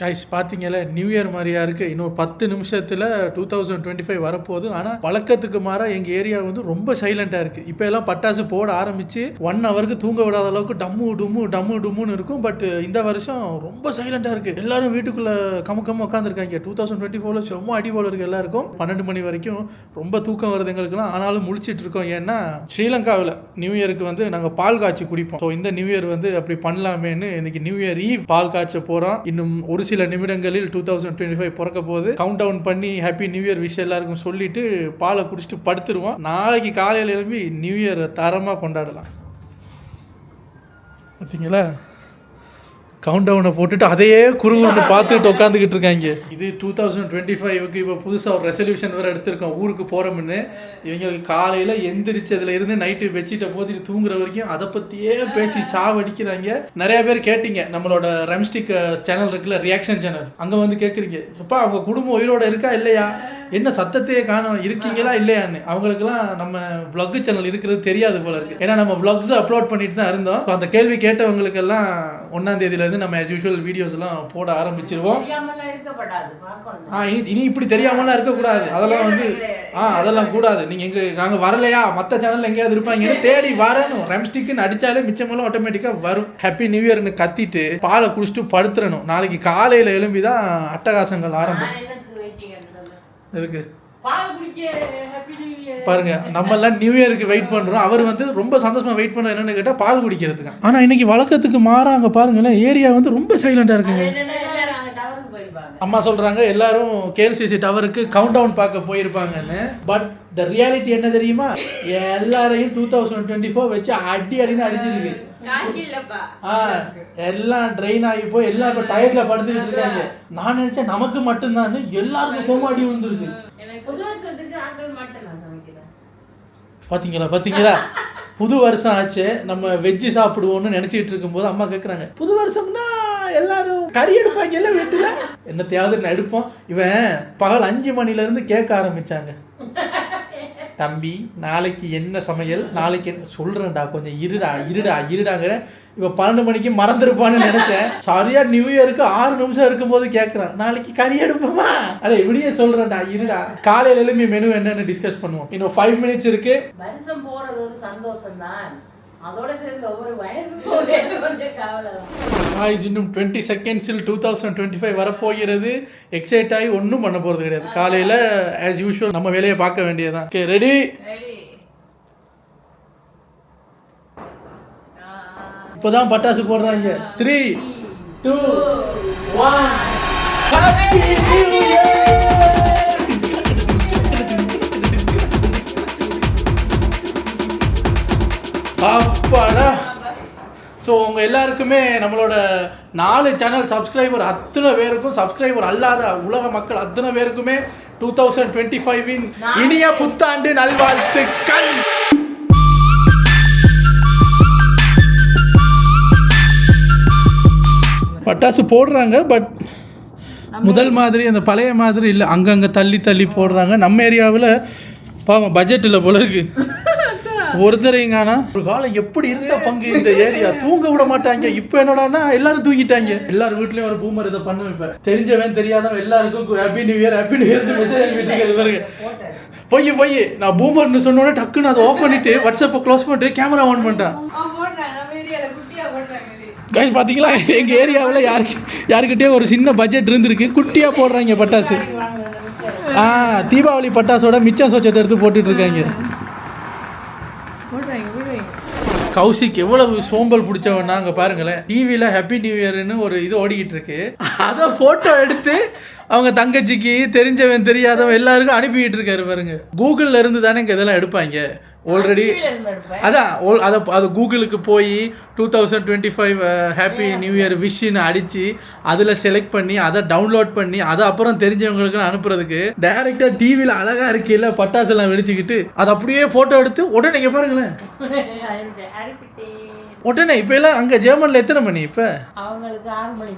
Guys பார்த்தீங்கல்ல, new year மாதிரியா இருக்குது. இன்னும் 10 நிமிஷத்தில் 2025 வரப்போகுது. ஆனால் வழக்கத்துக்கு மாறாக எங்கள் ஏரியா வந்து ரொம்ப சைலண்ட்டாக இருக்குது. இப்போ எல்லாம் பட்டாசு போட ஆரம்பித்து 1 ஹவருக்கு தூங்க விடாத அளவுக்கு டம்மு டும்முன்னு இருக்கும். பட் இந்த வருஷம் ரொம்ப சைலண்ட்டாக இருக்குது. எல்லாரும் வீட்டுக்குள்ளே கம்ம உட்காந்துருக்காங்க. 2024 ரொம்ப அடி போல இருக்குது எல்லாருக்கும். 12 மணி வரைக்கும் ரொம்ப தூக்கம் வருது எங்களுக்குலாம். ஆனாலும் முழிச்சிட்டு இருக்கோம். ஏன்னா ஸ்ரீலங்காவில் நியூ இயருக்கு வந்து நாங்கள் பால் காய்ச்சி குடிப்போம். ஸோ இந்த நியூ இயர் வந்து அப்படி பண்ணலாமேன்னு இன்னைக்கு நியூ இயர் ஈவ் பால் காய்ச்ச போகிறோம். இன்னும் ஒரு சில நிமிடங்களில் 2025 பிறக்க போகுது. கவுண்ட் டவுன் பண்ணி ஹாப்பி நியூ இயர் விஷ் எல்லாருக்கும் சொல்லிட்டு பாலை குடிச்சிட்டு படுத்துருவோம். நாளைக்கு காலையில் எழுப்பி நியூ இயர் தரமாக கொண்டாடலாம். பார்த்தீங்களா, கவுண்ட் டவுனை போட்டுட்டு அதையே குறுகுன்னு பார்த்துக்கிட்டு உட்காந்துக்கிட்டு இருக்காங்க. இது 2025க்கு இப்போ புதுசாக ஒரு ரெசல்யூஷன் வேறு எடுத்திருக்கோம், ஊருக்கு போகிறோம்னு. இவங்களுக்கு காலையில் எந்திரிச்சதுல இருந்து நைட்டு பெட்ஷீட்டை போத்திட்டு தூங்குற வரைக்கும் அதை பற்றியே பேசி சாவடிக்கிறாங்க. நிறைய பேர் கேட்டீங்க, நம்மளோட ரெம்ஸ்டிக் சேனல் இருக்குல்ல, ரியாக்ஷன் சேனல், அங்கே வந்து கேட்குறீங்க, அப்பா அவங்க குடும்பம் உயிரோட இருக்கா இல்லையா, என்ன சத்தத்தையே காணும், இருக்கீங்களா இல்லையான்னு. அவங்களுக்குலாம் நம்ம vlog சேனல் இருக்கிறது தெரியாது போல இருக்கு. ஏன்னா நம்ம vlogs அப்லோட் பண்ணிட்டு தான் இருந்தோம். அந்த கேள்வி கேட்டவங்களுக்கெல்லாம் 1ஆம் தேதியிலேருந்து நம்ம as usual வீடியோஸ் எல்லாம் போட ஆரம்பிச்சிருவோம். இனி இப்படி தெரியாமலாம் இருக்கக்கூடாது. அதெல்லாம் வந்து அதெல்லாம் கூடாது. நீங்க நாங்கள் வரலையா, மற்ற சேனல் எங்கேயாவது இருப்பாங்க தேடி வரணும். ரெம்ஸ்டிக்னு அடிச்சாலே மிச்சமெல்லாம் ஆட்டோமேட்டிக்காக வரும். ஹாப்பி நியூ இயர்னு கத்திட்டு பாலை குடிச்சிட்டு படுத்துறணும். நாளைக்கு காலையில் எழும்பி தான் அட்டகாசங்கள் ஆரம்பம் இருக்கு. பாருங்க, நம்ம எல்லாம் நியூ இயருக்கு வெயிட் பண்றோம். அவர் வந்து ரொம்ப சந்தோஷமா வெயிட் பண்ற என்னன்னு கேட்டா பால் குடிக்கிறதுக்கு. ஆனா இன்னைக்கு வழக்கத்துக்கு மாறா அங்க பாருங்களேன், ஏரியா வந்து ரொம்ப சைலண்டா இருக்குங்க. அம்மா சொல்றாங்க எல்லாரும் கேஎல்சிசி டவருக்கு கவுண்ட் டவுன் பார்க்க போயிருப்பாங்கன்னு. பட் த ரியாலிட்டி என்ன தெரியுமா, எல்லாரையும் 2024 வச்சு அடின்னு அடிச்சிருக்கு. எல்லாம் ட்ரெயின் ஆகி போய் எல்லாம் இப்ப டயர்ல படுத்துக்கிட்டு இருக்காங்க. நான் நினைச்சேன் நமக்கு மட்டும்தான், எல்லாருக்கும் சும்மா அடி விழுந்துருக்கு. பாத்தீங்களா புது வருஷம் ஆச்சு, நம்ம வெஜ்ஜு சாப்பிடுவோம்னு நினைச்சிட்டு இருக்கும்போது அம்மா கேட்குறாங்க, புது வருஷம்னா எல்லாரும் கறி எடுப்பாங்க எல்லாம் வீட்டுல, என்னத்தையாவது எடுப்போம். இவன் பகல் 5 மணிலேருந்து கேட்க ஆரம்பிச்சாங்க, தம்பி நாளைக்கு என்ன சமையல், நாளைக்கு என்ன சொல்றேன்டா, கொஞ்சம் இருடாங்கிற. இப்போ 12 மணிக்கு மறந்துருப்பான்னு நினைச்சேன். சரியா நியூ இயருக்கு 6 நிமிஷம் இருக்கும்போது கேட்குறான், நாளைக்கு கறி எடுப்போமா, அதை இப்படியே சொல்றேன்டா இருடா. காலையில எழுப்பி மெனு என்னன்னு டிஸ்கஸ் பண்ணுவோம். இன்னும் 5 மினிட்ஸ் இருக்கு. வருஷம் போறது ஒரு சந்தோஷம் தான், அதோட சேர்ந்து ஒவ்வொரு வயசு கொஞ்சம் கவலை. இன்னும் 20 செகண்ட்ஸில் 2025 வரப்போகிறது. எக்ஸைட் ஆகி ஒன்றும் பண்ண போகிறது கிடையாது. காலையில் ஆஸ் யூஷுவல் நம்ம வேலையை பார்க்க வேண்டியதுதான். Okay, ready? இப்போதான் பட்டாசு போடுறாங்க. 3, 2, 1. அப்பாடா. ஸோ உங்கள் எல்லாருக்குமே நம்மளோட 4 சேனல் சப்ஸ்கிரைபர் அத்தனை பேருக்கும், சப்ஸ்கிரைபர் அல்லாத உலக மக்கள் அத்தனை பேருக்குமே 2025 இனிய புத்தாண்டு நல்வாழ்த்துக்கள். பட்டாசு போடுறாங்க, பட் முதல் மாதிரி அந்த பழைய மாதிரி இல்லை. அங்கங்கே தள்ளி போடுறாங்க. நம்ம ஏரியாவில் பாவம் பட்ஜெட் இல்லை போல இருக்கு. ஒருத்தரைங்கானா ஒரு காலம் எப்படி இருந்த பங்கு இந்த ஏரியா, தூங்க விட மாட்டாங்க. இப்போ என்னடானா எல்லாரும் தூங்கிட்டாங்க. எல்லாரும் வீட்லயும் ஒரு பூமர் இதை பண்ணுவேன். இப்போ தெரிஞ்சவன் தெரியாதவன் எல்லாருக்கும் ஹாப்பி நியூ இயர் மெசேஜ் வீட்டுக்கு போய் நான் பூமர்னு சொன்னோடனே டக்குன்னு அதை ஆஃப் பண்ணிட்டு வாட்ஸ்அப்பை க்ளோஸ் பண்ணிட்டு கேமரா ஆன் பண்ணிட்டேன். கைஸ் பார்த்தீங்களா, எங்கள் ஏரியாவில் யாருக்கிட்டே ஒரு சின்ன பட்ஜெட் இருந்திருக்கு, குட்டியாக போடுறாங்க பட்டாசு. தீபாவளி பட்டாசோட மிச்சம் சொச்சத்தை எடுத்து போட்டுட்டு இருக்காங்க. கௌசிக் எவ்வளவு சோம்பல் பிடிச்சவன்னா அங்கே பாருங்களேன், டிவியில் ஹாப்பி நியூ இயர்னு ஒரு இது ஓடிக்கிட்டு இருக்கு. அதை ஃபோட்டோ எடுத்து அவங்க தங்கச்சிக்கு தெரிஞ்சவன் தெரியாதவன் எல்லாருக்கும் அனுப்பிக்கிட்டு இருக்காரு பாருங்க. கூகுளில் இருந்து தானே இங்கே இதெல்லாம் எடுப்பாங்க ஆல்ரெடி. அது கூகுளுக்கு போய் 2025 ஹாப்பி நியூ இயர் விஷன்னு அடித்து அதில் செலக்ட் பண்ணி அதை டவுன்லோட் பண்ணி அதை அப்புறம் தெரிஞ்சவங்களுக்கு அனுப்புறதுக்கு டைரெக்டாக டிவியில் அழகாக இருக்கையில் பட்டாசெல்லாம் வெடிச்சுக்கிட்டு அதை அப்படியே ஃபோட்டோ எடுத்து உடனே நீங்கள் பாருங்களேன் உடனே. இப்போ எல்லாம் அங்கே ஜெர்மனில் எத்தனை மணி? இப்போ அவங்களுக்கு 6 மணி.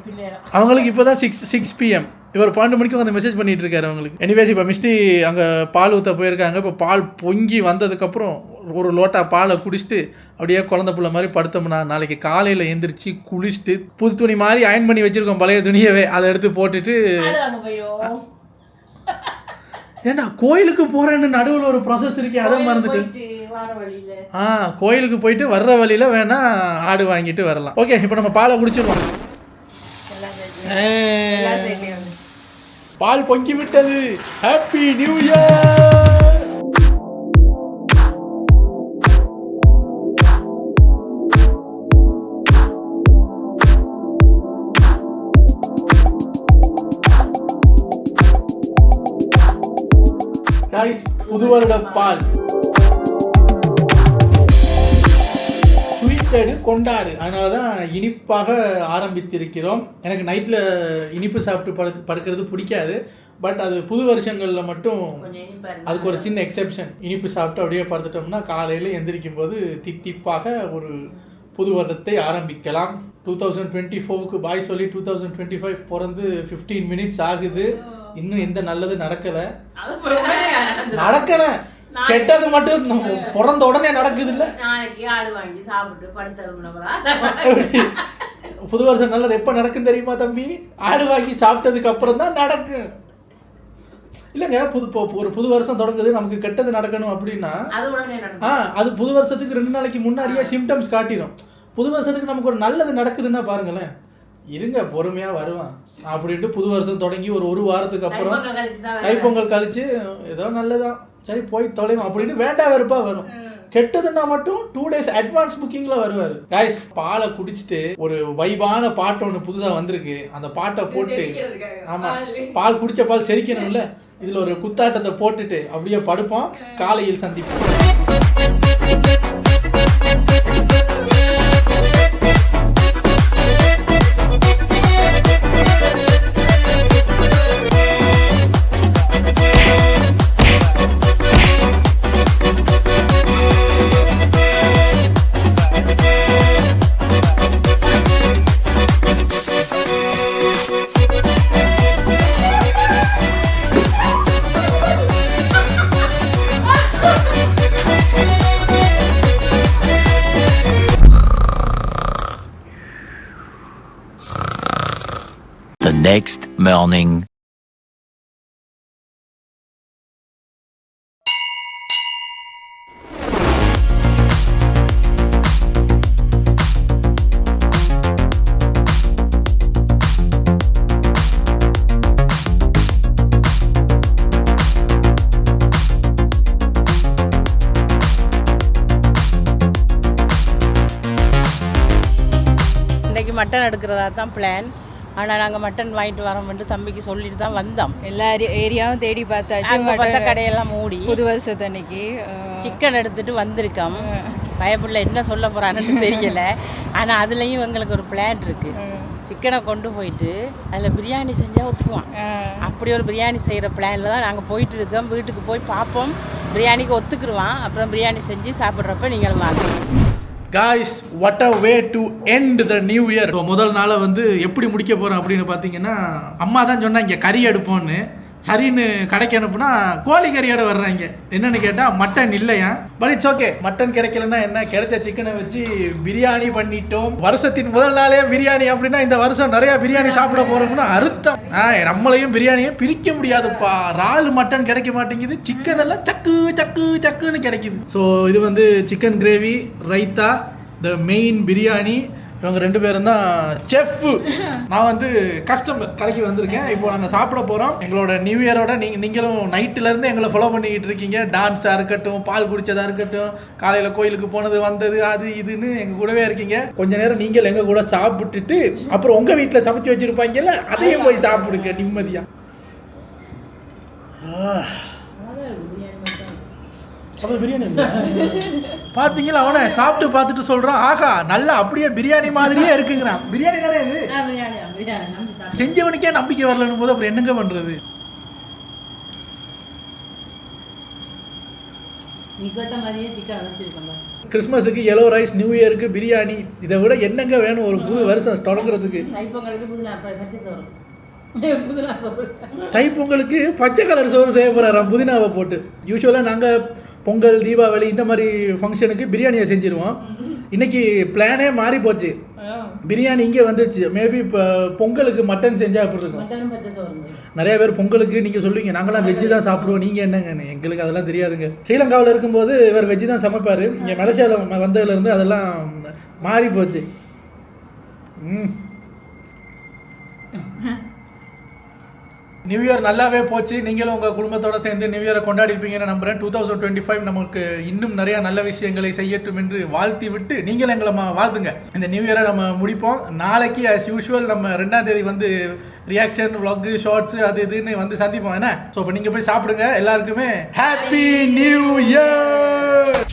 அவங்களுக்கு இப்போ தான் 6 PM. இவர் 12 மணிக்கு வந்து மெசேஜ் பண்ணிட்டு இருக்காரு அவங்களுக்கு. எனிவேஸ் இப்போ மிஸ்டி அங்கே பால் ஊற்ற போயிருக்காங்க. இப்போ பால் பொங்கி வந்ததுக்கப்புறம் ஒரு லோட்டா பாலை குடிச்சிட்டு அப்படியே குழந்தை பிள்ளை மாதிரி படுத்தோம்னா நாளைக்கு காலையில் எழுந்திரிச்சு குளிச்சுட்டு புது துணி மாதிரி அயன் பண்ணி வச்சுருக்கோம் பழைய துணியவே அதை எடுத்து போட்டுட்டு ஏன்னா கோயிலுக்கு போகிறேன்னு நடுவில் ஒரு ப்ராசஸ் இருக்கே அதை மறந்துட்டு கோயிலுக்கு போயிட்டு வர்ற வழியில் வேணா ஆடு வாங்கிட்டு வரலாம். ஓகே, இப்போ நம்ம பாலை குடிச்சிருவோம். பால் பொங்கி விட்டது. Happy new year. புது வருட பால் ஸ்வீட்டடு கொண்டாடு, அதனால தான் இனிப்பாக ஆரம்பித்திருக்கிறோம். எனக்கு நைட்டில் இனிப்பு சாப்பிட்டு படுக்கிறது பிடிக்காது. பட் அது புது வருஷங்களில் மட்டும் அதுக்கு ஒரு சின்ன எக்ஸெப்ஷன். இனிப்பு சாப்பிட்டு அப்படியே படுத்துட்டோம்னா காலையில் எந்திரிக்கும் போது தித்திப்பாக ஒரு புது வருடத்தை ஆரம்பிக்கலாம். 2024க்கு பாய் சொல்லி 2025 பிறந்து 15 மினிட்ஸ் ஆகுது. இன்னும் எந்த நல்லது நடக்கல. கெட்டது மட்டும் பிறந்த உடனே நடக்குது இல்ல. புது வருஷம் நல்லது எப்ப நடக்கும் தெரியுமா தம்பி? ஆடு வாங்கி சாப்பிட்டதுக்கு அப்புறம் தான் நடக்கும். இல்லைங்க, ஒரு புது வருஷம் தொடங்குது, நமக்கு கெட்டது நடக்கணும் அப்படின்னா அது புது வருஷத்துக்கு 2 நாளைக்கு முன்னாடியே சிம்டம்ஸ் காட்டிடும். புது வருஷத்துக்கு நமக்கு ஒரு நல்லது நடக்குதுன்னா பாருங்களேன், இருங்க பொறுமையா வருவான் அப்படின்ட்டு புது வருஷம் தொடங்கி ஒரு வாரத்துக்கு அப்புறம் தைப்பொங்கல் கழிச்சு ஏதோ நல்லதான் சரி போய் தொலைவும் அப்படின்னு வேண்டா வெறுப்பா வரும். கெட்டதுன்னா மட்டும் 2 டேஸ் அட்வான்ஸ் புக்கிங்ல வருவாரு. கைஸ், பாலை குடிச்சிட்டு ஒரு வைபான பாட்டு ஒன்று புதுசா வந்திருக்கு, அந்த பாட்டை போட்டு ஆமா பால் குடிச்ச பால் செரிக்கணும்ல, இதுல ஒரு குத்தாட்டத்தை போட்டுட்டு அப்படியே படுப்போம். காலையில் சந்திப்போம். The next morning. இன்றைக்கி மட்டன் எடுக்கிறதா தான் பிளான். ஆனால் நாங்கள் மட்டன் வாங்கிட்டு வரோம்னு தம்பிக்கு சொல்லிட்டு தான் வந்தோம். எல்லா ஏரியாவும் தேடி பார்த்தாச்சு, மற்ற கடையெல்லாம் மூடி. புது வருஷத்தன்னைக்கு சிக்கன் எடுத்துகிட்டு வந்திருக்கோம். பயப்புள்ள என்ன சொல்ல போகிறான்னு தெரியலை. ஆனால் அதுலேயும் எங்களுக்கு ஒரு பிளான் இருக்குது. சிக்கனை கொண்டு போயிட்டு அதில் பிரியாணி செஞ்சால் ஒத்துக்குவோம். அப்படி ஒரு பிரியாணி செய்கிற பிளானில் தான் நாங்கள் போயிட்டு இருக்கோம். வீட்டுக்கு போய் பார்ப்போம், பிரியாணிக்கு ஒத்துக்குருவான். அப்புறம் பிரியாணி செஞ்சு சாப்பிட்றப்ப நீங்கள் வாங்க. Guys, what a way to end the new year. முதல் நாளை வந்து எப்படி முடிக்க போகிறோம் அப்படின்னு பார்த்தீங்கன்னா, அம்மா தான் சொன்னால் இங்கே கறி எடுப்போன்னு. சரின்னு கடைக்கு அனுப்புனா கோழி கறியோட வர்றாங்க. என்னன்னு கேட்டால் மட்டன் இல்லையா. பட் இட்ஸ் ஓகே, மட்டன் கிடைக்கலன்னா என்ன, கிடைச்ச சிக்கனை வச்சு பிரியாணி பண்ணிட்டோம். வருஷத்தின் முதல் நாளே பிரியாணி அப்படின்னா இந்த வருஷம் நிறையா பிரியாணி சாப்பிட போகிறோம்னா அர்த்தம். நம்மளையும் பிரியாணியும் பிரிக்க முடியாதுப்பா. இறால் மட்டன் கிடைக்க மாட்டேங்குது, சிக்கன் எல்லாம் சக்கு சக்கு சக்குன்னு கிடைக்குது. ஸோ இது வந்து chicken gravy, raita, the main biryani. இவங்க 2 பேரும் தான் செஃப். நான் வந்து கஸ்டமர், கடைக்கு வந்திருக்கேன். இப்போ நாங்கள் சாப்பிட போகிறோம். எங்களோட நியூ இயரோட நீங்களும் நைட்டிலேருந்து எங்களை ஃபாலோ பண்ணிக்கிட்டு இருக்கீங்க. டான்ஸாக இருக்கட்டும், பால் குடித்ததாக இருக்கட்டும், காலையில் கோயிலுக்கு போனது வந்தது அது இதுன்னு எங்கள் கூடவே இருக்கீங்க. கொஞ்ச நேரம் நீங்கள் எங்கள் கூட சாப்பிட்டுட்டு அப்புறம் உங்கள் வீட்டில் சமைச்சு வச்சுருப்பாங்கல்ல, அதையும் போய் சாப்பிடுங்க நிம்மதியாக. பிரியாணி பாத்தீங்களா, அவனை சாப்பிட்டு பார்த்துட்டு சொல்றான், ஆஹா நல்லா அப்படியே பிரியாணி மாதிரியே இருக்குங்கிறான். பிரியாணி தானே இது, செஞ்சவனுக்கே நம்பிக்கை வரலன்னு போது அப்புறம் என்னங்க பண்றது. கிறிஸ்மஸுக்கு எல்லோ ரைஸ், நியூ இயருக்கு பிரியாணி, இதை விட என்னங்க வேணும் ஒரு புது வருஷம் தொடங்குறதுக்கு. தைப்பொங்கலுக்கு பச்சை கலர் சோறு செய்ய போறாராம் புதினாவை போட்டு. யூஸ்வலாக நாங்கள் பொங்கல் தீபாவளி இந்த மாதிரி ஃபங்க்ஷனுக்கு பிரியாணியை செஞ்சிருவோம். இன்னைக்கு பிளானே மாறி போச்சு. பிரியாணி இங்கே வந்துருச்சு. மேபி இப்போ பொங்கலுக்கு மட்டன் செஞ்சால் அப்படி இருக்கும். நிறைய பேர் பொங்கலுக்கு நீங்கள் சொல்லுவீங்க நாங்களாம் வெஜ்ஜு தான் சாப்பிடுவோம், நீங்கள் என்னங்க? எங்களுக்கு அதெல்லாம் தெரியாதுங்க. ஸ்ரீலங்காவில் இருக்கும்போது இவர் வெஜ்ஜு தான் சமைப்பார். இங்கே மலேசியாவில் வந்ததுலேருந்து அதெல்லாம் மாறி போச்சு. நியூ இயர் நல்லாவே போச்சு. நீங்களும் உங்கள் குடும்பத்தோடு சேர்ந்து நியூ இயரை கொண்டாடிருப்பீங்கன்னு நம்புகிறேன். 2025 நமக்கு இன்னும் நிறைய நல்ல விஷயங்களை செய்யட்டும் என்று வாழ்த்தி விட்டு நீங்களும் எங்களை வாழ்த்துங்க. இந்த நியூ இயரை நம்ம முடிப்போம். நாளைக்கு as usual நம்ம 2ஆம் தேதி வந்து ரியாக்ஷன் vlog ஷார்ட்ஸ் அது இதுன்னு வந்து சந்திப்போம் என்ன. ஸோ இப்போ நீங்கள் போய் சாப்பிடுங்க. எல்லாருக்குமே ஹாப்பி நியூ இயர்.